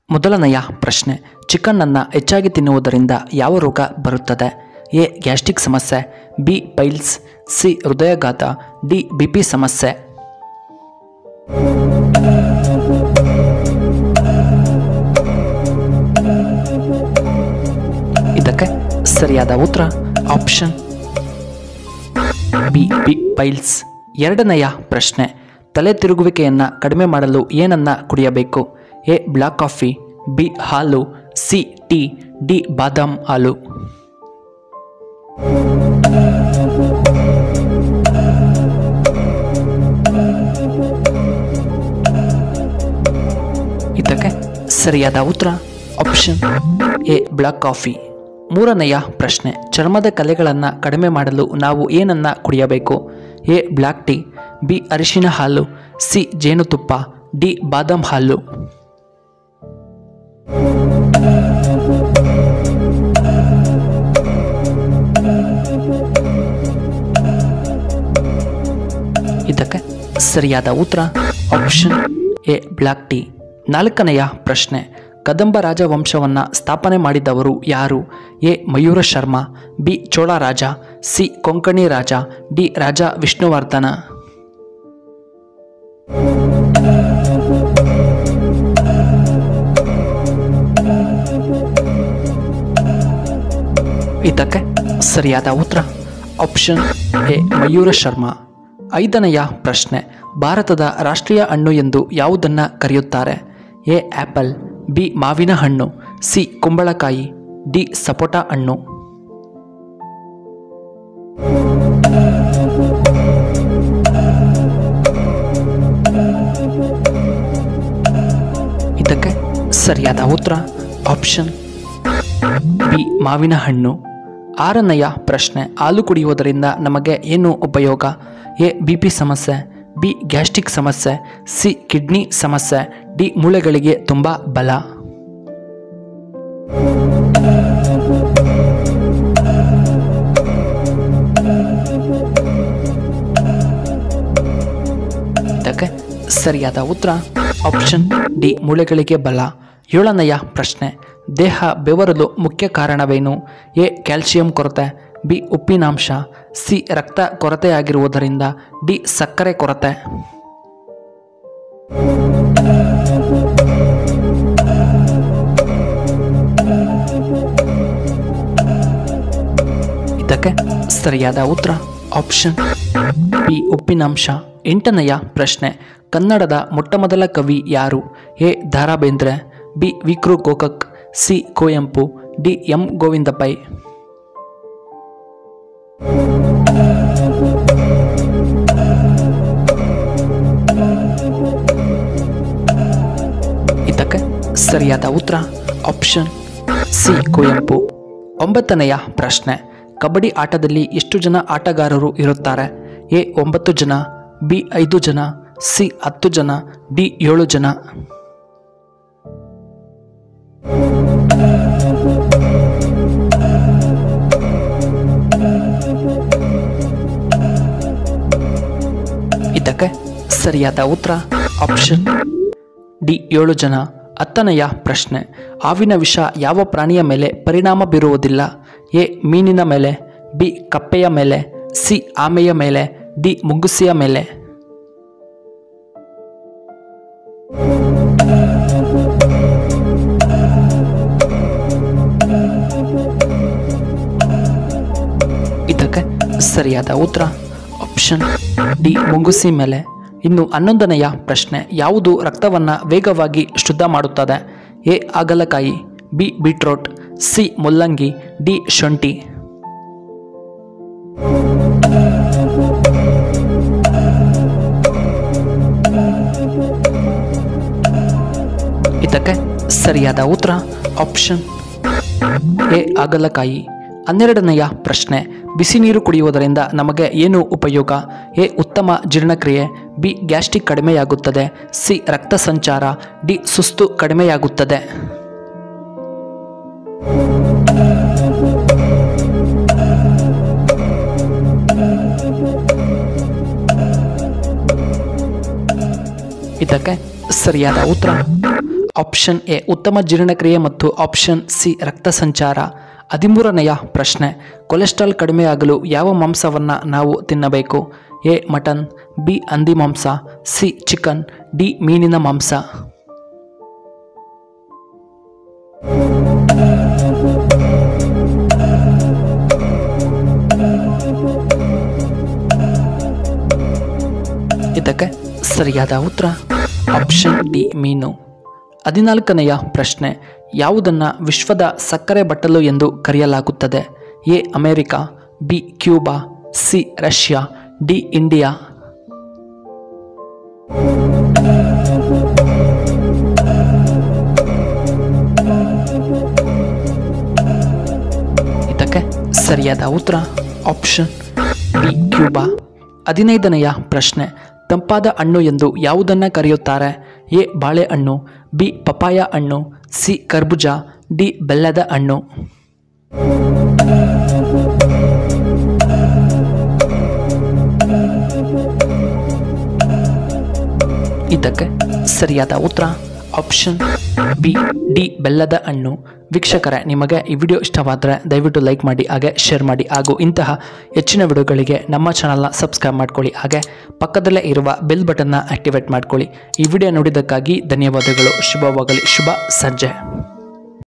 ಮೊದಲನೆಯ ಪ್ರಶ್ನೆ, ಚಿಕನ್ನನ್ನು ಹೆಚ್ಚಾಗಿ ತಿನ್ನುವುದರಿಂದ ಯಾವ ರೋಗ ಬರುತ್ತದೆ? ಎ ಗ್ಯಾಸ್ಟ್ರಿಕ್ ಸಮಸ್ಯೆ, ಬಿ ಪೈಲ್ಸ್, ಸಿ ಹೃದಯಾಘಾತ, ಡಿ BP ಸಮಸ್ಯೆ. ಇದಕ್ಕೆ ಸರಿಯಾದ ಉತ್ತರ ಆಪ್ಷನ್ ಬಿ ಪೈಲ್ಸ್. ಎರಡನೆಯ ಪ್ರಶ್ನೆ, ತಲೆ ತಿರುಗುವಿಕೆಯನ್ನು ಕಡಿಮೆ ಮಾಡಲು ಏನನ್ನು ಕುಡಿಯಬೇಕು? ಎ ಬ್ಲ್ಯಾಕ್ ಕಾಫಿ, ಬಿ ಹಾಲು, ಸಿ ಟೀ, ಡಿ ಬಾದಾಮ್ ಹಾಲು. ಇದಕ್ಕೆ ಸರಿಯಾದ ಉತ್ತರ ಆಪ್ಷನ್ ಎ ಬ್ಲ್ಯಾಕ್ ಕಾಫಿ. ಮೂರನೆಯ ಪ್ರಶ್ನೆ, ಚರ್ಮದ ಕಲೆಗಳನ್ನು ಕಡಿಮೆ ಮಾಡಲು ನಾವು ಏನನ್ನು ಕುಡಿಯಬೇಕು? ಎ ಬ್ಲ್ಯಾಕ್ ಟೀ, ಬಿ ಅರಿಶಿನ ಹಾಲು, ಸಿ ಜೇನುತುಪ್ಪ, ಡಿ ಬಾದಾಮ್ ಹಾಲು. ಇದಕ್ಕೆ ಸರಿಯಾದ ಉತ್ತರ ಆಪ್ಷನ್ ಎ ಬ್ಲ್ಯಾಕ್ ಟೀ. ನಾಲ್ಕನೆಯ ಪ್ರಶ್ನೆ, ಕದಂಬ ರಾಜವಂಶವನ್ನು ಸ್ಥಾಪನೆ ಮಾಡಿದವರು ಯಾರು? A Mayura Sharma, B Chola Raja, C Konkani Raja, D Raja Vishnuvardhana. ಇದಕ್ಕೆ ಸರಿಯಾದ ಉತ್ತರ ಆಪ್ಷನ್ ಎ ಮಯೂರ ಶರ್ಮ. ಐದನೆಯ ಪ್ರಶ್ನೆ, ಭಾರತದ ರಾಷ್ಟ್ರೀಯ ಹಣ್ಣು ಎಂದು ಯಾವುದನ್ನು ಕರೆಯುತ್ತಾರೆ? ಎ ಆ್ಯಪಲ್, ಬಿ ಮಾವಿನ ಹಣ್ಣು, ಸಿ ಕುಂಬಳಕಾಯಿ, ಡಿ ಸಪೋಟ ಹಣ್ಣು. ಇದಕ್ಕೆ ಸರಿಯಾದ ಉತ್ತರ ಆಪ್ಷನ್ ಬಿ ಮಾವಿನ ಹಣ್ಣು. ಆರನೆಯ ಪ್ರಶ್ನೆ, ಹಾಲು ಕುಡಿಯುವುದರಿಂದ ನಮಗೆ ಏನು ಉಪಯೋಗ? ಎ BP ಸಮಸ್ಯೆ, ಬಿ ಗ್ಯಾಸ್ಟ್ರಿಕ್ ಸಮಸ್ಯೆ, ಸಿ ಕಿಡ್ನಿ ಸಮಸ್ಯೆ, ಡಿ ಮೂಳೆಗಳಿಗೆ ತುಂಬ ಬಲ. ಇದಕ್ಕೆ ಸರಿಯಾದ ಉತ್ತರ ಆಪ್ಷನ್ ಡಿ ಮೂಳೆಗಳಿಗೆ ಬಲ. ಏಳನೆಯ ಪ್ರಶ್ನೆ, ದೇಹ ಬೆವರಲು ಮುಖ್ಯ ಕಾರಣವೇನು? ಎ ಕ್ಯಾಲ್ಸಿಯಂ ಕೊರತೆ, ಬಿ ಉಪ್ಪಿನಾಂಶ, ಸಿ ರಕ್ತ ಕೊರತೆಯಾಗಿರುವುದರಿಂದ, ಡಿ ಸಕ್ಕರೆ ಕೊರತೆ. ಇದಕ್ಕೆ ಸರಿಯಾದ ಉತ್ತರ ಆಪ್ಷನ್ ಬಿ ಉಪ್ಪಿನಾಂಶ. ಎಂಟನೆಯ ಪ್ರಶ್ನೆ, ಕನ್ನಡದ ಮೊಟ್ಟಮೊದಲ ಕವಿ ಯಾರು? A Da Ra Bendre, B V K Gokak, C Kuvempu, D M Govinda Pai. ಇದಕ್ಕೆ ಸರಿಯಾದ ಉತ್ತರ ಆಪ್ಷನ್ ಸಿ ಕುವೆಂಪು. ಒಂಬತ್ತನೆಯ ಪ್ರಶ್ನೆ, ಕಬಡ್ಡಿ ಆಟದಲ್ಲಿ ಎಷ್ಟು ಜನ ಆಟಗಾರರು ಇರುತ್ತಾರೆ? ಎ 9 ಜನ, ಬಿ 5 ಜನ, ಸಿ 10 ಜನ, ಡಿ 7 ಜನ. ಇದಕ್ಕೆ ಸರಿಯಾದ ಉತ್ತರ ಆಪ್ಷನ್ ಡಿ 7 ಜನ. ಹತ್ತನೆಯ ಪ್ರಶ್ನೆ, ಹಾವಿನ ವಿಷ ಯಾವ ಪ್ರಾಣಿಯ ಮೇಲೆ ಪರಿಣಾಮ ಬೀರುವುದಿಲ್ಲ? ಎ ಮೀನಿನ ಮೇಲೆ, ಬಿ ಕಪ್ಪೆಯ ಮೇಲೆ, ಸಿ ಆಮೆಯ ಮೇಲೆ, ಡಿ ಮುಂಗುಸಿಯ ಮೇಲೆ. ಇದಕ್ಕೆ ಸರಿಯಾದ ಉತ್ತರ ಆಪ್ಷನ್ ಡಿ ಮುಂಗುಸಿ ಮೇಲೆ. ಇನ್ನು 11ನೆಯ ಪ್ರಶ್ನೆ, ಯಾವುದು ರಕ್ತವನ್ನು ವೇಗವಾಗಿ ಶುದ್ಧ ಮಾಡುತ್ತದೆ? ಎ ಹಾಗಲಕಾಯಿ, ಬಿ ಬೀಟ್ರೋಟ್, ಸಿ ಮುಲ್ಲಂಗಿ, ಡಿ ಶುಂಠಿ. ಇದಕ್ಕೆ ಸರಿಯಾದ ಉತ್ತರ ಆಪ್ಷನ್ ಎ ಹಾಗಲಕಾಯಿ. 12ನೆಯ ಪ್ರಶ್ನೆ, ಬಿಸಿ ನೀರು ಕುಡಿಯುವುದರಿಂದ ನಮಗೆ ಏನು ಉಪಯೋಗ? ಎ ಉತ್ತಮ ಜೀರ್ಣಕ್ರಿಯೆ, ಬಿ ಗ್ಯಾಸ್ಟ್ರಿಕ್ ಕಡಿಮೆಯಾಗುತ್ತದೆ, ಸಿ ರಕ್ತ ಸಂಚಾರ, ಡಿ ಸುಸ್ತು ಕಡಿಮೆಯಾಗುತ್ತದೆ. ಇದಕ್ಕೆ ಸರಿಯಾದ ಉತ್ತರ ಆಪ್ಷನ್ ಎ ಉತ್ತಮ ಜೀರ್ಣಕ್ರಿಯೆ ಮತ್ತು ಆಪ್ಷನ್ ಸಿ ರಕ್ತ ಸಂಚಾರ. 13ನೆಯ ಪ್ರಶ್ನೆ, ಕೊಲೆಸ್ಟ್ರಾಲ್ ಕಡಿಮೆಯಾಗಲು ಯಾವ ಮಾಂಸವನ್ನು ನಾವು ತಿನ್ನಬೇಕು? ಎ ಮಟನ್, ಬಿ ಹಂದಿ ಮಾಂಸ, ಸಿ ಚಿಕನ್, ಡಿ ಮೀನಿನ ಮಾಂಸ. ಇದಕ್ಕೆ ಸರಿಯಾದ ಉತ್ತರ ಆಪ್ಷನ್ ಡಿ ಮೀನು. 14ನೆಯ ಪ್ರಶ್ನೆ, ಯಾವುದನ್ನು ವಿಶ್ವದ ಸಕ್ಕರೆ ಬಟ್ಟಲು ಎಂದು ಕರೆಯಲಾಗುತ್ತದೆ? A America, B Cuba, C Russia, D India. ಇದಕ್ಕೆ ಸರಿಯಾದ ಉತ್ತರ ಆಪ್ಷನ್ ಬಿ ಕ್ಯೂಬಾ. 15ನೆಯ ಪ್ರಶ್ನೆ, ತಂಪಾದ ಹಣ್ಣು ಎಂದು ಯಾವುದನ್ನು ಕರೆಯುತ್ತಾರೆ? ಎ ಬಾಳೆಹಣ್ಣು, ಬಿ ಪಪಾಯ ಹಣ್ಣು, ಸಿ ಕರ್ಬೂಜ, ಡಿ ಬೆಲ್ಲದ ಹಣ್ಣು. ಇದಕ್ಕೆ ಸರಿಯಾದ ಉತ್ತರ ಆಪ್ಷನ್ ಬಿ ಡಿ ಬೆಲ್ಲದ ಹಣ್ಣು. ವೀಕ್ಷಕರೇ, ನಿಮಗೆ ಈ ವಿಡಿಯೋ ಇಷ್ಟವಾದರೆ ದಯವಿಟ್ಟು ಲೈಕ್ ಮಾಡಿ, ಹಾಗೆ ಶೇರ್ ಮಾಡಿ, ಹಾಗೂ ಇಂತಹ ಹೆಚ್ಚಿನ ವಿಡಿಯೋಗಳಿಗೆ ನಮ್ಮ ಚಾನಲ್ನ ಸಬ್ಸ್ಕ್ರೈಬ್ ಮಾಡ್ಕೊಳ್ಳಿ, ಹಾಗೆ ಪಕ್ಕದಲ್ಲೇ ಇರುವ ಬೆಲ್ ಬಟನ್ನ ಆಕ್ಟಿವೇಟ್ ಮಾಡ್ಕೊಳ್ಳಿ. ಈ ವಿಡಿಯೋ ನೋಡಿದ್ದಕ್ಕಾಗಿ ಧನ್ಯವಾದಗಳು. ಶುಭವಾಗಲಿ. ಶುಭ ಸಂಜೆ.